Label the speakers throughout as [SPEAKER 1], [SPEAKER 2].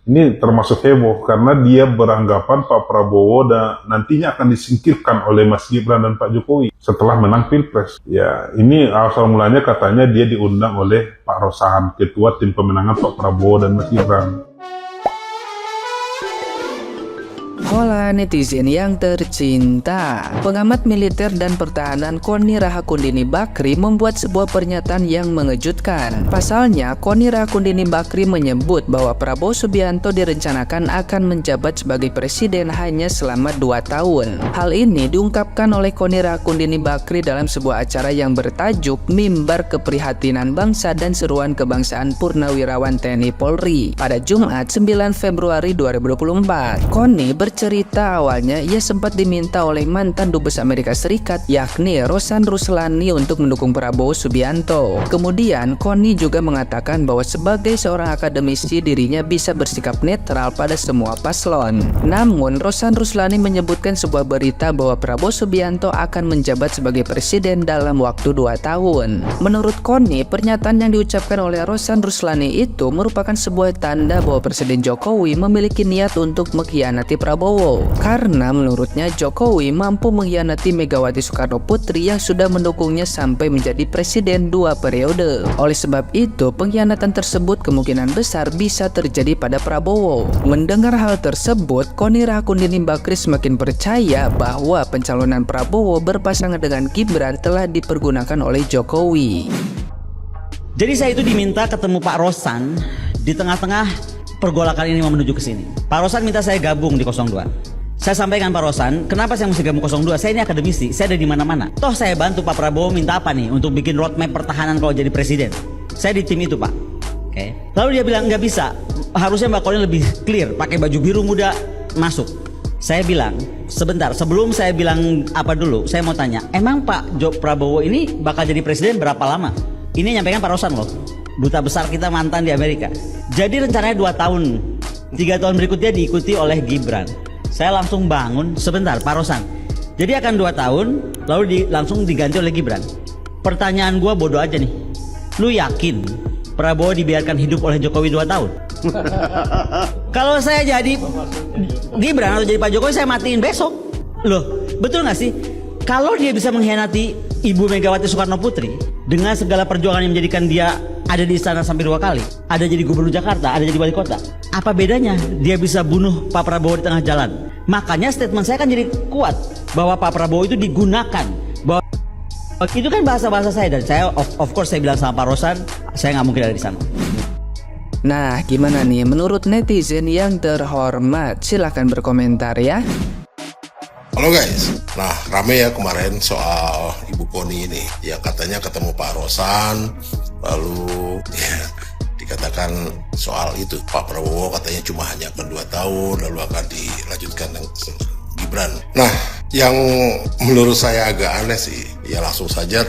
[SPEAKER 1] Ini termasuk heboh karena dia beranggapan Pak Prabowo nantinya akan disingkirkan oleh Mas Gibran dan Pak Jokowi setelah menang Pilpres. Ya, ini asal mulanya katanya dia diundang oleh Pak Rosan, ketua tim pemenangan Pak Prabowo dan Mas Gibran.
[SPEAKER 2] Hola netizen yang tercinta, pengamat militer dan pertahanan Koni Rahakundini Bakri membuat sebuah pernyataan yang mengejutkan. Pasalnya, Koni Rahakundini Bakri menyebut bahwa Prabowo Subianto direncanakan akan menjabat sebagai presiden hanya selama 2 tahun. Hal ini diungkapkan oleh Koni Rahakundini Bakri dalam sebuah acara yang bertajuk Mimbar Keprihatinan Bangsa dan Seruan Kebangsaan Purnawirawan TNI Polri pada Jumat 9 Februari 2024. Koni cerita awalnya ia sempat diminta oleh mantan Dubes Amerika Serikat yakni Rosan Ruslani untuk mendukung Prabowo Subianto. Kemudian Koni juga mengatakan bahwa sebagai seorang akademisi dirinya bisa bersikap netral pada semua paslon. Namun Rosan Ruslani menyebutkan sebuah berita bahwa Prabowo Subianto akan menjabat sebagai presiden dalam waktu 2 tahun. Menurut Koni, pernyataan yang diucapkan oleh Rosan Ruslani itu merupakan sebuah tanda bahwa Presiden Jokowi memiliki niat untuk mengkhianati Prabowo. Karena menurutnya Jokowi mampu mengkhianati Megawati Soekarno Putri yang sudah mendukungnya sampai menjadi presiden 2 periode. Oleh sebab itu, pengkhianatan tersebut kemungkinan besar bisa terjadi pada Prabowo. Mendengar hal tersebut, Koni Rahakundini Bakri semakin percaya bahwa pencalonan Prabowo berpasangan dengan Gibran telah dipergunakan oleh Jokowi.
[SPEAKER 3] Jadi saya itu diminta ketemu Pak Rosan di tengah-tengah pergolakan ini mau menuju ke sini. Pak Rosan minta saya gabung di 02. Saya sampaikan Pak Rosan, kenapa saya mesti gabung 02? Saya ini akademisi, saya ada di mana-mana. Toh saya bantu Pak Prabowo minta apa nih untuk bikin roadmap pertahanan kalau jadi presiden. Saya di tim itu Pak. Oke. Lalu dia bilang nggak bisa. Harusnya Mbak Koni lebih clear, pakai baju biru muda masuk. Saya bilang, sebentar sebelum saya bilang apa dulu, saya mau tanya, emang Pak Prabowo ini bakal jadi presiden berapa lama? Ini nyampaikan Pak Rosan loh. Duta besar kita mantan di Amerika. Jadi rencananya 2 tahun. 3 tahun berikutnya diikuti oleh Gibran. Saya langsung bangun, sebentar Pak Rosan. Jadi akan 2 tahun, lalu langsung diganti oleh Gibran. Pertanyaan gua bodoh aja nih. Lu yakin Prabowo dibiarkan hidup oleh Jokowi 2 tahun? Kalau saya jadi Gibran atau jadi Pak Jokowi, saya matiin besok. Loh, betul gak sih? Kalau dia bisa mengkhianati Ibu Megawati Soekarno Putri dengan segala perjuangan yang menjadikan dia ada di istana sampai 2 kali, ada jadi gubernur Jakarta, ada jadi wali kota, apa bedanya dia bisa bunuh Pak Prabowo di tengah jalan? Makanya statement saya kan jadi kuat bahwa Pak Prabowo itu digunakan, bahwa itu kan bahasa-bahasa saya, dan saya of course saya bilang sama Pak Rosan, saya nggak mungkin ada di sana.
[SPEAKER 2] Nah, gimana nih menurut netizen yang terhormat? Silahkan berkomentar ya.
[SPEAKER 4] Halo guys, nah rame ya kemarin soal Ibu Koni ini, yang katanya ketemu Pak Rosan, lalu ya dikatakan soal itu Pak Prabowo katanya cuma hanya akan 2 tahun, lalu akan dilanjutkan dengan Gibran. Nah, yang menurut saya agak aneh sih, ya langsung saja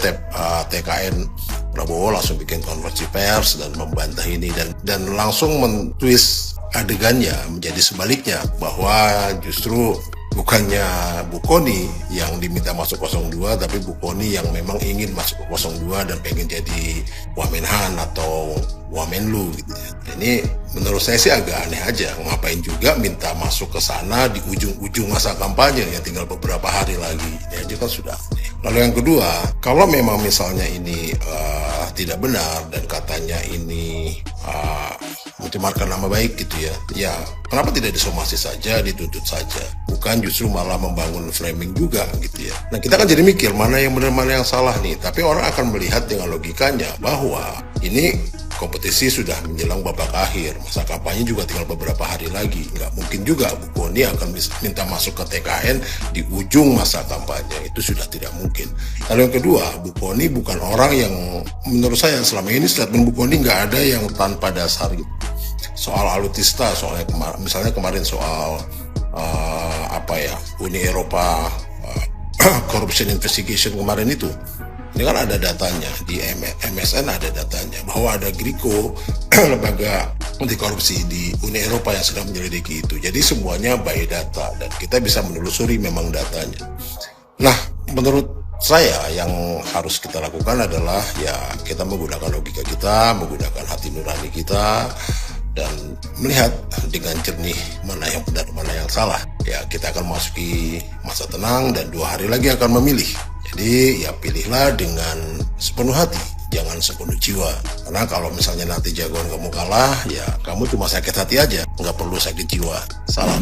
[SPEAKER 4] TKN Prabowo langsung bikin konferensi pers dan membantah ini dan langsung mentwist adegannya menjadi sebaliknya, bahwa justru bukannya Bu Koni yang diminta masuk 02, tapi Bu Koni yang memang ingin masuk ke 02 dan pengen jadi Wamenhan atau Wamenlu gitu ya. Ini menurut saya sih agak aneh aja, ngapain juga minta masuk ke sana di ujung-ujung masa kampanye yang tinggal beberapa hari lagi. Ini aja kan sudah aneh. Lalu yang kedua, kalau memang misalnya ini tidak benar dan katanya ini mencemarkan nama baik gitu ya kenapa tidak disomasi saja, dituntut saja, bukan justru malah membangun framing juga gitu ya. Nah, kita kan jadi mikir mana yang benar mana yang salah nih, tapi orang akan melihat dengan logikanya bahwa ini kompetisi sudah menjelang babak akhir, masa kampanye juga tinggal beberapa hari lagi, nggak mungkin juga Bu Koni akan minta masuk ke TKN di ujung masa kampanye, itu sudah tidak mungkin. Lalu yang kedua, Bu Koni bukan orang yang, menurut saya selama ini statement Bu Koni nggak ada yang tanpa dasar gitu. Soal alutista, soalnya misalnya kemarin soal Uni Eropa corruption investigation kemarin itu, ini kan ada datanya di MSN, ada datanya bahwa ada Griko lembaga anti korupsi di Uni Eropa yang sedang menyelidiki itu. Jadi semuanya by data dan kita bisa menelusuri memang datanya. Nah, menurut saya yang harus kita lakukan adalah ya kita menggunakan logika kita, menggunakan hati nurani kita, dan melihat dengan jernih mana yang benar, mana yang salah. Ya, kita akan memasuki masa tenang dan 2 hari lagi akan memilih. Jadi ya pilihlah dengan sepenuh hati, jangan sepenuh jiwa. Karena kalau misalnya nanti jagoan kamu kalah, ya kamu cuma sakit hati aja, nggak perlu sakit jiwa. Salam.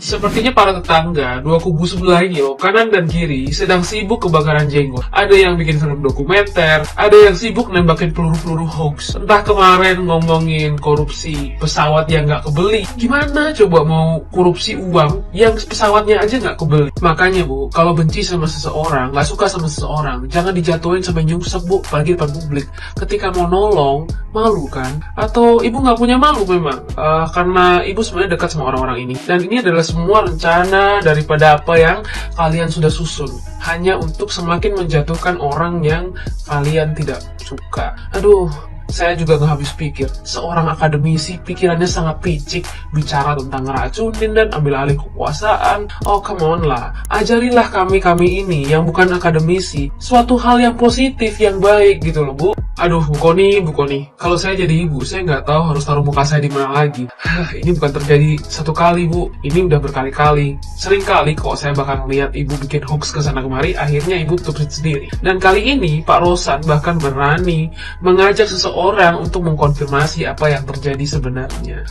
[SPEAKER 5] Sepertinya para tetangga, dua kubu sebelah ini loh, kanan dan kiri, sedang sibuk kebakaran jenggot. Ada yang bikin film dokumenter, ada yang sibuk nembakin peluru-peluru hoax. Entah kemarin ngomongin korupsi pesawat yang nggak kebeli. Gimana coba mau korupsi uang yang pesawatnya aja nggak kebeli? Makanya Bu, kalau benci sama seseorang, nggak suka sama seseorang, jangan dijatuhin sampai nyungsep Bu, apalagi depan publik. Ketika mau nolong, malu kan? Atau Ibu nggak punya malu memang? Karena Ibu sebenarnya dekat sama orang-orang ini. Dan ini adalah semua rencana daripada apa yang kalian sudah susun, hanya untuk semakin menjatuhkan orang yang kalian tidak suka. Aduh, saya juga gak habis pikir. Seorang akademisi pikirannya sangat picik, bicara tentang ngeracunin dan ambil alih kekuasaan. Oh come on lah, ajarilah kami ini yang bukan akademisi suatu hal yang positif, yang baik gitu loh Bu. Aduh Bu Koni, kalau saya jadi ibu, saya nggak tahu harus taruh muka saya di mana lagi. Ini bukan terjadi satu kali Bu, ini udah berkali-kali. Sering kali kok saya bakal lihat ibu bikin hoax ke sana kemari, akhirnya ibu tutup sendiri. Dan kali ini Pak Rosan bahkan berani mengajak seseorang untuk mengkonfirmasi apa yang terjadi sebenarnya.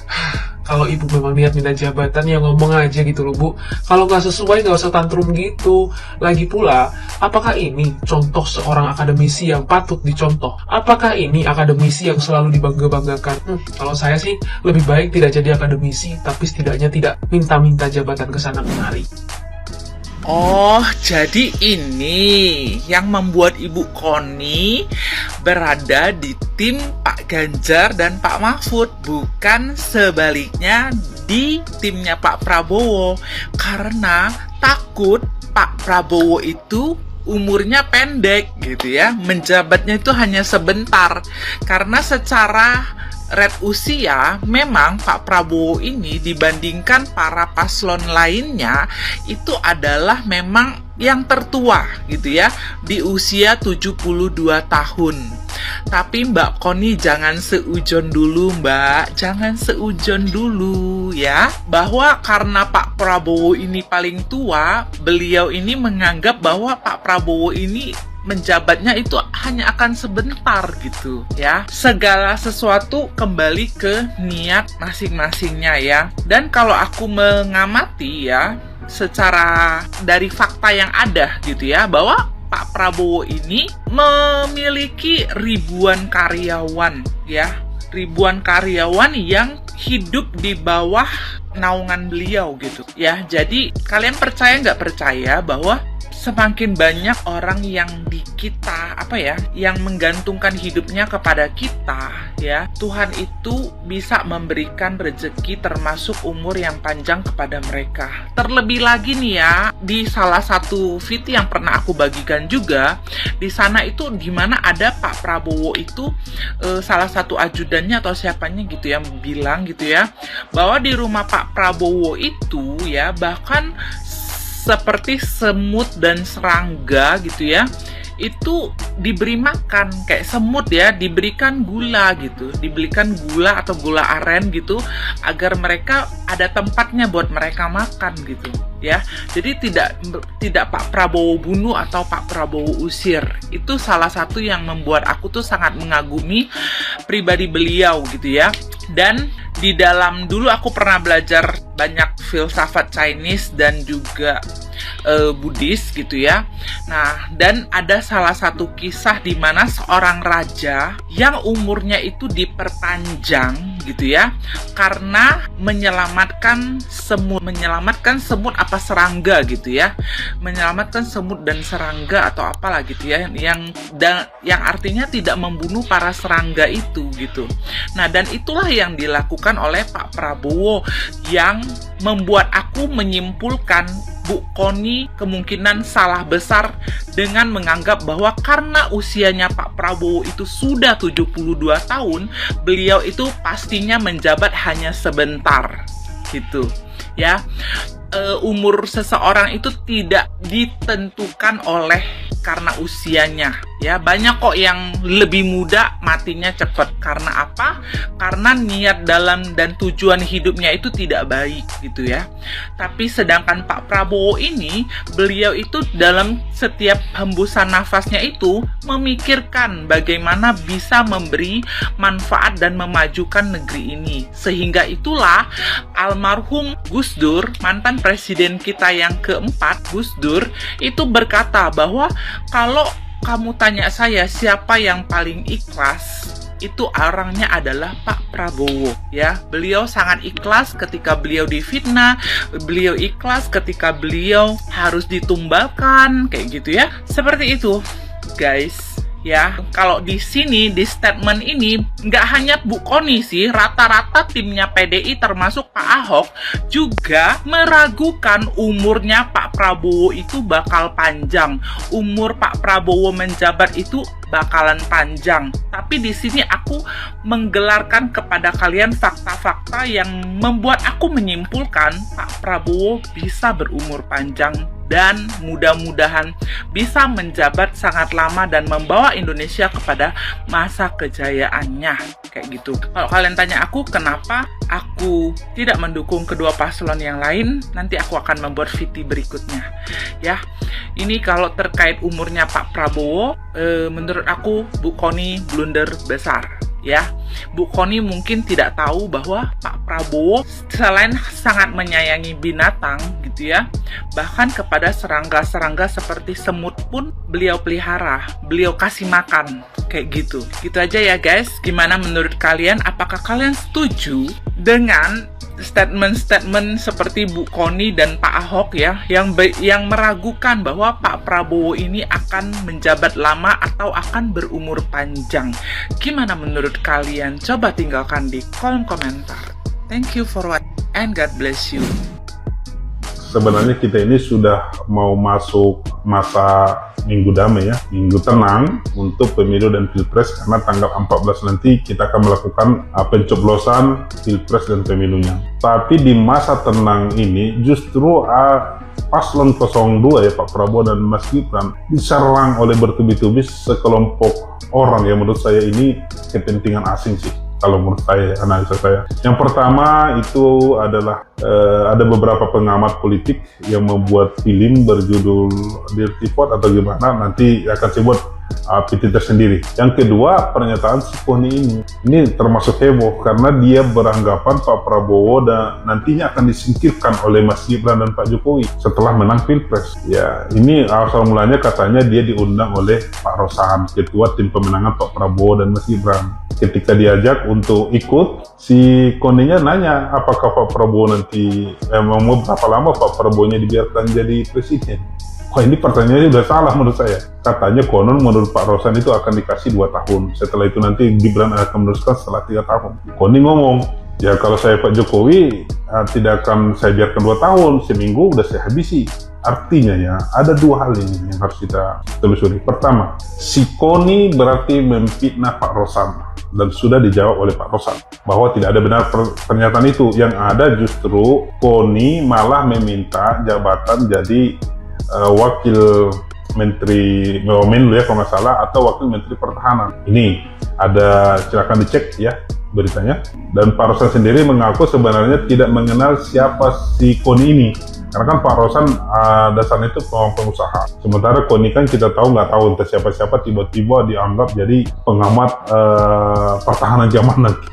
[SPEAKER 5] Kalau ibu memang niat minta jabatan, ya ngomong aja gitu loh Bu. Kalau nggak sesuai nggak usah tantrum gitu. Lagi pula, apakah ini contoh seorang akademisi yang patut dicontoh? Apakah ini akademisi yang selalu dibangga-banggakan? Kalau saya sih lebih baik tidak jadi akademisi, tapi setidaknya tidak minta-minta jabatan ke sana kemari.
[SPEAKER 6] Oh, jadi ini yang membuat Ibu Koni berada di tim Pak Ganjar dan Pak Mahfud, bukan sebaliknya di timnya Pak Prabowo, karena takut Pak Prabowo itu umurnya pendek gitu ya, menjabatnya itu hanya sebentar. Karena secara rate usia, memang Pak Prabowo ini dibandingkan para paslon lainnya itu adalah memang yang tertua gitu ya, di usia 72 tahun. Tapi Mbak Koni jangan seujon dulu Mbak, jangan seujon dulu ya, bahwa karena Pak Prabowo ini paling tua, beliau ini menganggap bahwa Pak Prabowo ini menjabatnya itu hanya akan sebentar gitu ya. Segala sesuatu kembali ke niat masing-masingnya ya. Dan kalau aku mengamati ya, secara dari fakta yang ada gitu ya, bahwa Pak Prabowo ini memiliki ribuan karyawan ya, ribuan karyawan yang hidup di bawah naungan beliau gitu ya. Jadi kalian percaya nggak percaya bahwa semakin banyak orang yang di kita, yang menggantungkan hidupnya kepada kita, ya, Tuhan itu bisa memberikan rezeki termasuk umur yang panjang kepada mereka. Terlebih lagi nih ya, di salah satu feed yang pernah aku bagikan juga, di sana itu dimana ada Pak Prabowo itu, salah satu ajudannya atau siapanya gitu yang bilang gitu ya, bahwa di rumah Pak Prabowo itu ya, bahkan seperti semut dan serangga gitu ya, itu diberi makan kayak semut ya, diberikan gula gitu, diberikan gula atau gula aren gitu, agar mereka ada tempatnya buat mereka makan gitu ya. Jadi tidak Pak Prabowo bunuh atau Pak Prabowo usir. Itu salah satu yang membuat aku tuh sangat mengagumi pribadi beliau gitu ya. Dan di dalam dulu aku pernah belajar banyak filsafat Chinese dan juga Buddhis gitu ya. Nah, dan ada salah satu kisah di mana seorang raja yang umurnya itu diperpanjang gitu ya, karena menyelamatkan semut apa serangga gitu ya, menyelamatkan semut dan serangga atau apalah gitu ya, yang artinya tidak membunuh para serangga itu gitu. Nah, dan itulah yang dilakukan oleh Pak Prabowo, yang membuat aku menyimpulkan Bu Koni kemungkinan salah besar dengan menganggap bahwa karena usianya Pak Prabowo itu sudah 72 tahun, beliau itu pastinya menjabat hanya sebentar gitu ya. Umur seseorang itu tidak ditentukan oleh karena usianya. Ya, banyak kok yang lebih muda matinya cepat. Karena apa? Karena niat dalam dan tujuan hidupnya itu tidak baik gitu ya. Tapi sedangkan Pak Prabowo ini, beliau itu dalam setiap hembusan nafasnya itu memikirkan bagaimana bisa memberi manfaat dan memajukan negeri ini. Sehingga itulah almarhum Gus Dur, mantan presiden kita yang keempat, Gus Dur, itu berkata bahwa kalau kamu tanya saya siapa yang paling ikhlas, itu orangnya adalah Pak Prabowo ya. Beliau sangat ikhlas ketika beliau difitnah, beliau ikhlas ketika beliau harus ditumbalkan kayak gitu ya. Seperti itu, guys. Ya, kalau di sini di statement ini nggak hanya Bu Koni sih, rata-rata timnya PDI termasuk Pak Ahok juga meragukan umurnya Pak Prabowo itu bakal panjang. Umur Pak Prabowo menjabat itu bakalan panjang. Tapi di sini aku menggelarkan kepada kalian fakta-fakta yang membuat aku menyimpulkan Pak Prabowo bisa berumur panjang dan mudah-mudahan bisa menjabat sangat lama dan membawa Indonesia kepada masa kejayaannya kayak gitu. Kalau kalian tanya aku kenapa aku tidak mendukung kedua paslon yang lain, nanti aku akan membuat VT berikutnya ya. Ini kalau terkait umurnya Pak Prabowo, menurut aku Bu Koni blunder besar ya. Bu Koni mungkin tidak tahu bahwa Pak Prabowo selain sangat menyayangi binatang gitu ya, bahkan kepada serangga-serangga seperti semut pun beliau pelihara, beliau kasih makan kayak gitu. Gitu aja ya guys. Gimana menurut kalian? Apakah kalian setuju dengan statement-statement seperti Bu Koni dan Pak Ahok ya, yang meragukan bahwa Pak Prabowo ini akan menjabat lama atau akan berumur panjang? Gimana menurut kalian? Coba tinggalkan di kolom komentar. Thank you for watching and God bless you.
[SPEAKER 1] Sebenarnya kita ini sudah mau masuk masa minggu damai ya, minggu tenang untuk pemilu dan pilpres, karena tanggal 14 nanti kita akan melakukan pencoblosan pilpres dan pemilunya. Tapi di masa tenang ini justru paslon 02 ya, Pak Prabowo dan Mas Gibran diserang oleh bertubi-tubi sekelompok orang yang menurut saya ini kepentingan asing sih. Kalau menurut saya, analisa saya. Yang pertama itu adalah ada beberapa pengamat politik yang membuat film berjudul Dirty Vote atau gimana, nanti akan saya buat PT tersendiri. Yang kedua, pernyataan si Koni ini termasuk heboh karena dia beranggapan Pak Prabowo dan nantinya akan disingkirkan oleh Mas Gibran dan Pak Jokowi setelah menang pilpres. Ya, ini asal mulanya katanya dia diundang oleh Pak Rosan, ketua tim pemenangan Pak Prabowo dan Mas Gibran. Ketika diajak untuk ikut, si Koninya nanya apakah Pak Prabowo nanti mau berapa lama Pak Prabowo-nya dibiarkan jadi presiden. Wah, ini pertanyaannya udah salah menurut saya. Katanya konon menurut Pak Rosan itu akan dikasih 2 tahun. Setelah itu nanti Gibran akan meneruskan setelah 3 tahun. Koni ngomong, ya kalau saya Pak Jokowi tidak akan saya biarkan 2 tahun, seminggu udah saya habisi. Artinya ya, ada 2 hal ini yang harus kita telusuri. Pertama, si Koni berarti memfitnah Pak Rosan. Dan sudah dijawab oleh Pak Rosan bahwa tidak ada benar pernyataan itu. Yang ada justru Koni malah meminta jabatan jadi wakil menteri Menlu ya kalau nggak salah, atau wakil menteri pertahanan. Ini ada, silakan dicek ya beritanya. Dan Pak Rosan sendiri mengaku sebenarnya tidak mengenal siapa si Koni ini, karena kan Pak Rosan dasarnya itu pengusaha. Sementara Koni kan kita tahu nggak tahu entah siapa-siapa, tiba-tiba dianggap jadi pengamat pertahanan zaman nanti.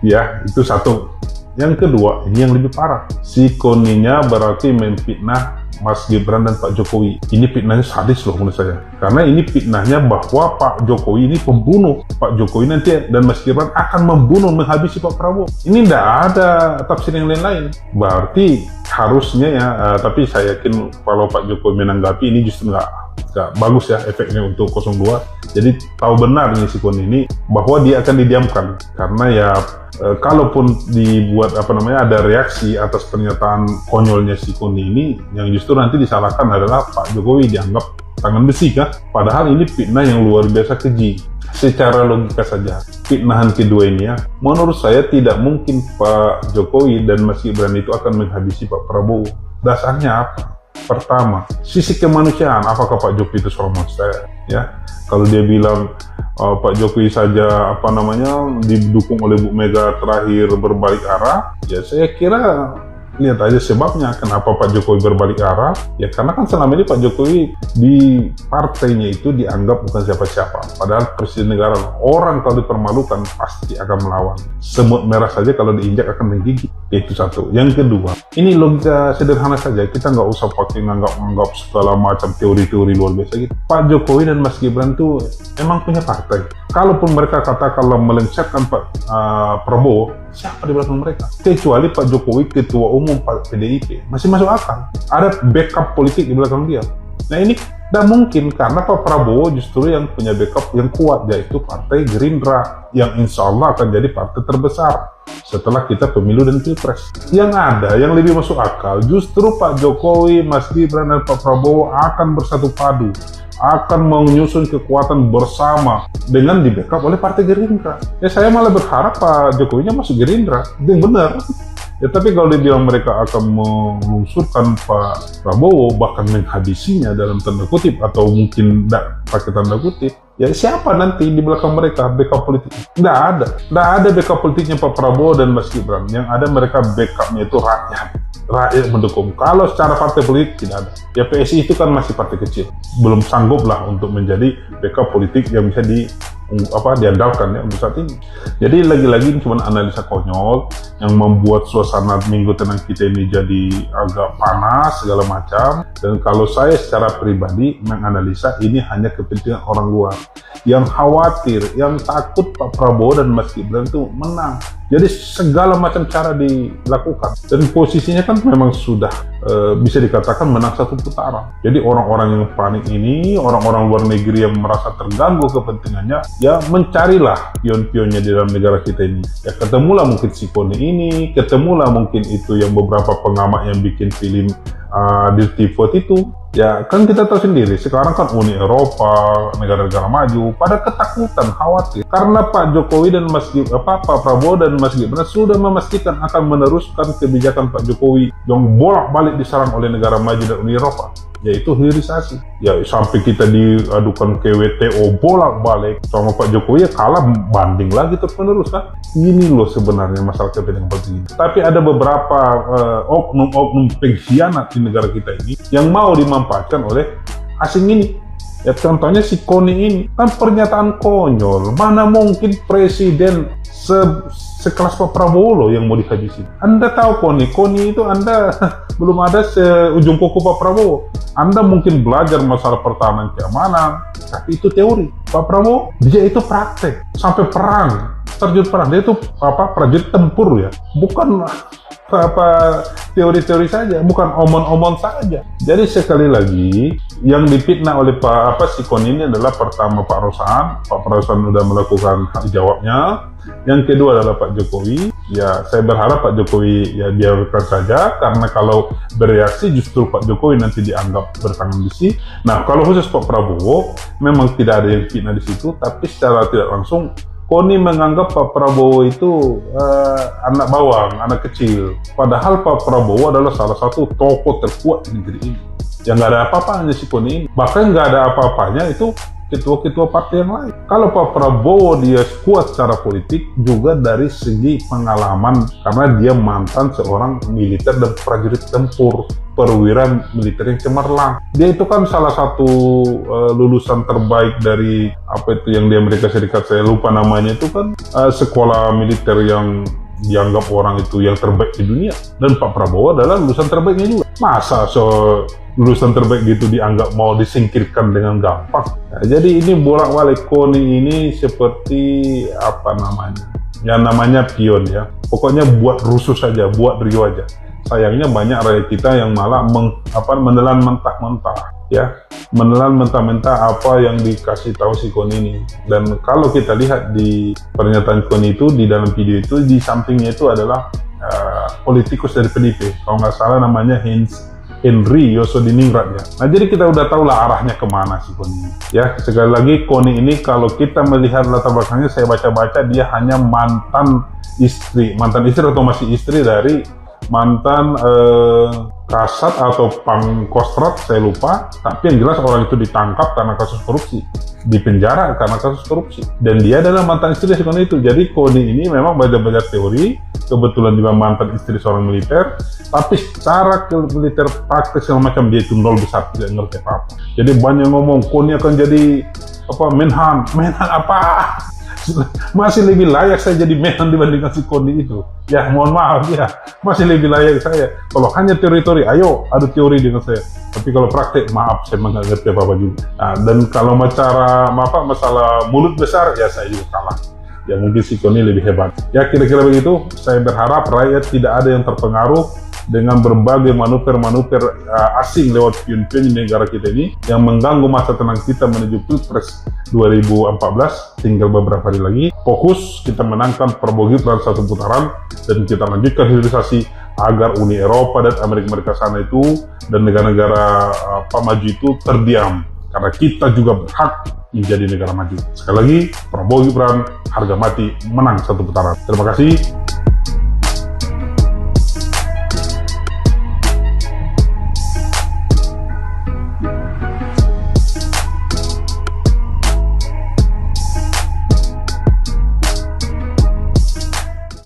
[SPEAKER 1] Ya, itu satu. Yang kedua, ini yang lebih parah. Si Koninya berarti memfitnah Mas Gibran dan Pak Jokowi. Ini fitnahnya sadis loh menurut saya. Karena ini fitnahnya bahwa Pak Jokowi ini pembunuh. Pak Jokowi nanti dan Mas Gibran akan membunuh, menghabisi Pak Prabowo. Ini tidak ada tafsir yang lain-lain. Berarti harusnya ya, tapi saya yakin kalau Pak Jokowi menanggapi ini justru nggak bagus ya efeknya untuk 02. Jadi tahu benar nih si Koni ini bahwa dia akan didiamkan. Karena ya kalaupun dibuat ada reaksi atas pernyataan konyolnya si Koni ini, yang justru nanti disalahkan adalah Pak Jokowi, dianggap tangan besi kah? Padahal ini fitnah yang luar biasa keji. Secara logika saja, fitnahan kedua ini ya, menurut saya tidak mungkin Pak Jokowi dan Mas Gibran itu akan menghabisi Pak Prabowo. Dasarnya apa? Pertama, sisi kemanusiaan, apakah Pak Jokowi itu seorang monster? Ya, kalau dia bilang Pak Jokowi saja didukung oleh Bu Mega terakhir berbalik arah, ya saya kira lihat aja sebabnya kenapa Pak Jokowi berbalik arah. Ya karena kan selama ini Pak Jokowi di partainya itu dianggap bukan siapa-siapa, padahal presiden negara. Orang kalau dipermalukan pasti akan melawan. Semut merah saja kalau diinjak akan menggigit. Itu satu. Yang kedua, ini logika sederhana saja, kita nggak usah pakai nganggap segala macam teori-teori luar biasa gitu. Pak Jokowi dan Mas Gibran tuh emang punya partai. Kalaupun mereka katakanlah melengsarkan Pak Prabowo, siapa di belakang mereka? Kecuali Pak Jokowi ketua umum PDIP, masih masuk akal. Ada backup politik di belakang dia. Nah ini tidak mungkin karena Pak Prabowo justru yang punya backup yang kuat, yaitu Partai Gerindra, yang insya Allah akan jadi partai terbesar setelah kita pemilu dan pilpres. Yang ada, yang lebih masuk akal, justru Pak Jokowi, Mas Gibran, dan Pak Prabowo akan bersatu padu, akan menyusun kekuatan bersama dengan di backup oleh Partai Gerindra. Ya saya malah berharap Pak Jokowinya masuk Gerindra, itu yang benar. Ya tapi kalau dibilang mereka akan melungsurkan Pak Prabowo, bahkan menghabisinya dalam tanda kutip, atau mungkin tidak pakai tanda kutip, ya siapa nanti di belakang mereka backup politik? Tidak ada backup politiknya Pak Prabowo dan Mas Gibran. Yang ada mereka backupnya itu rakyat mendukung. Kalau secara partai politik tidak ada. Ya PSI itu kan masih partai kecil, belum sanggup lah untuk menjadi backup politik yang bisa diandalkan ya untuk saat ini. Jadi lagi-lagi ini cuma analisa konyol yang membuat suasana minggu tenang kita ini jadi agak panas segala macam. Dan kalau saya secara pribadi menganalisa ini hanya kepentingan orang luar yang khawatir, yang takut Pak Prabowo dan Mas Gibran itu menang. Jadi segala macam cara dilakukan, dan posisinya kan memang sudah bisa dikatakan menang satu putaran. Jadi orang-orang yang panik ini, orang-orang luar negeri yang merasa terganggu kepentingannya, ya mencarilah pion-pionnya di dalam negara kita ini. Ya ketemulah mungkin si Koni ini, ketemulah mungkin itu yang beberapa pengamat yang bikin film Dirty Vote itu. Ya kan kita tahu sendiri, sekarang kan Uni Eropa, negara-negara maju pada ketakutan, khawatir karena Pak Jokowi dan Pak Prabowo dan Mas Gibran sudah memastikan akan meneruskan kebijakan Pak Jokowi yang bolak-balik diserang oleh negara maju dan Uni Eropa, yaitu hilirisasi. Ya sampai kita diadukan ke WTO bolak-balik sama Pak Jokowi, ya kalah banding lagi terus-menerus kan. Ini loh sebenarnya masalah kepentingan politik ini. Tapi ada beberapa oknum-oknum pengkhianat di negara kita ini yang mau dimanfaatkan oleh asing ini. Ya contohnya si Koni ini, kan pernyataan konyol. Mana mungkin presiden sekelas Pak Prabowo loh yang mau dihabisi. Anda tahu Koni itu Anda belum ada seujung kuku Pak Prabowo. Anda mungkin belajar masalah pertahanan keamanan, tapi itu teori. Pak Prabowo, dia itu praktek sampai perang, terjun perang. Dia itu prajurit tempur ya, bukan teori-teori saja, bukan omon-omon saja. Jadi sekali lagi yang difitnah oleh si Koni ini adalah pertama Pak Rosan sudah melakukan hak jawabnya. Yang kedua adalah Pak Jokowi. Ya saya berharap Pak Jokowi ya biarkan saja, karena kalau bereaksi justru Pak Jokowi nanti dianggap bertangan besi. Nah kalau khusus Pak Prabowo memang tidak ada yang fitnah di situ, tapi secara tidak langsung Koni menganggap Pak Prabowo itu anak bawang, anak kecil. Padahal Pak Prabowo adalah salah satu tokoh terkuat di negeri ini. Yang nggak ada apa-apanya si Koni ini. Bahkan nggak ada apa-apanya itu ketua-ketua partai yang lain. Kalau Pak Prabowo dia kuat secara politik juga dari segi pengalaman, karena dia mantan seorang militer dan prajurit tempur, perwira militer yang cemerlang. Dia itu kan salah satu lulusan terbaik dari yang di Amerika Serikat, saya lupa namanya, itu kan sekolah militer yang dianggap orang itu yang terbaik di dunia. Dan Pak Prabowo adalah lulusan terbaiknya juga. Masa lulusan terbaik gitu dianggap mau disingkirkan dengan gampang? Nah, jadi ini bolak-balik Koni ini seperti yang namanya pion ya. Pokoknya buat rusuh saja, buat riuh aja. Sayangnya banyak rakyat kita yang malah menelan mentah-mentah ya, menelan mentah-mentah apa yang dikasih tahu si Koni ini. Dan kalau kita lihat di pernyataan Koni itu, di dalam video itu, di sampingnya itu adalah politikus dari PDIP, kalau nggak salah namanya Henry Yosodiningrat ya. Nah jadi kita udah tahu lah arahnya kemana si Koni ya. Sekali lagi Koni ini kalau kita melihat latar belakangnya, saya baca-baca dia hanya mantan istri atau masih istri dari mantan kasat atau pangkostrat, saya lupa, tapi yang jelas orang itu ditangkap karena kasus korupsi, dipenjara karena kasus korupsi, dan dia adalah mantan istri si Koni itu. Jadi Koni ini memang belajar teori, kebetulan juga mantan istri seorang militer, tapi secara militer praktis segala macam dia itu nol besar, tidak ngerti apa-apa. Jadi banyak ngomong Koni akan jadi apa, menhan apa, masih lebih layak saya jadi menhan dibandingkan si Koni itu. Ya mohon maaf ya, masih lebih layak saya. Kalau hanya teori-teori, ayo adu teori dengan saya. Tapi kalau praktek, maaf saya nggak ngerti apa-apa juga. Nah, dan kalau masalah mulut besar, ya saya juga kalah. Ya mungkin si Koni lebih hebat. Ya kira-kira begitu. Saya berharap rakyat tidak ada yang terpengaruh dengan berbagai manuver-manuver asing lewat pion-pion di negara kita ini yang mengganggu masa tenang kita menuju Pilpres 2014. Tinggal beberapa hari lagi. Fokus kita menangkan Prabowo Gibran satu putaran dan kita lanjutkan hilirisasi agar Uni Eropa dan Amerika sana itu dan negara-negara maju itu terdiam, karena kita juga berhak menjadi negara maju. Sekali lagi, Prabowo Gibran harga mati menang satu putaran. Terima kasih.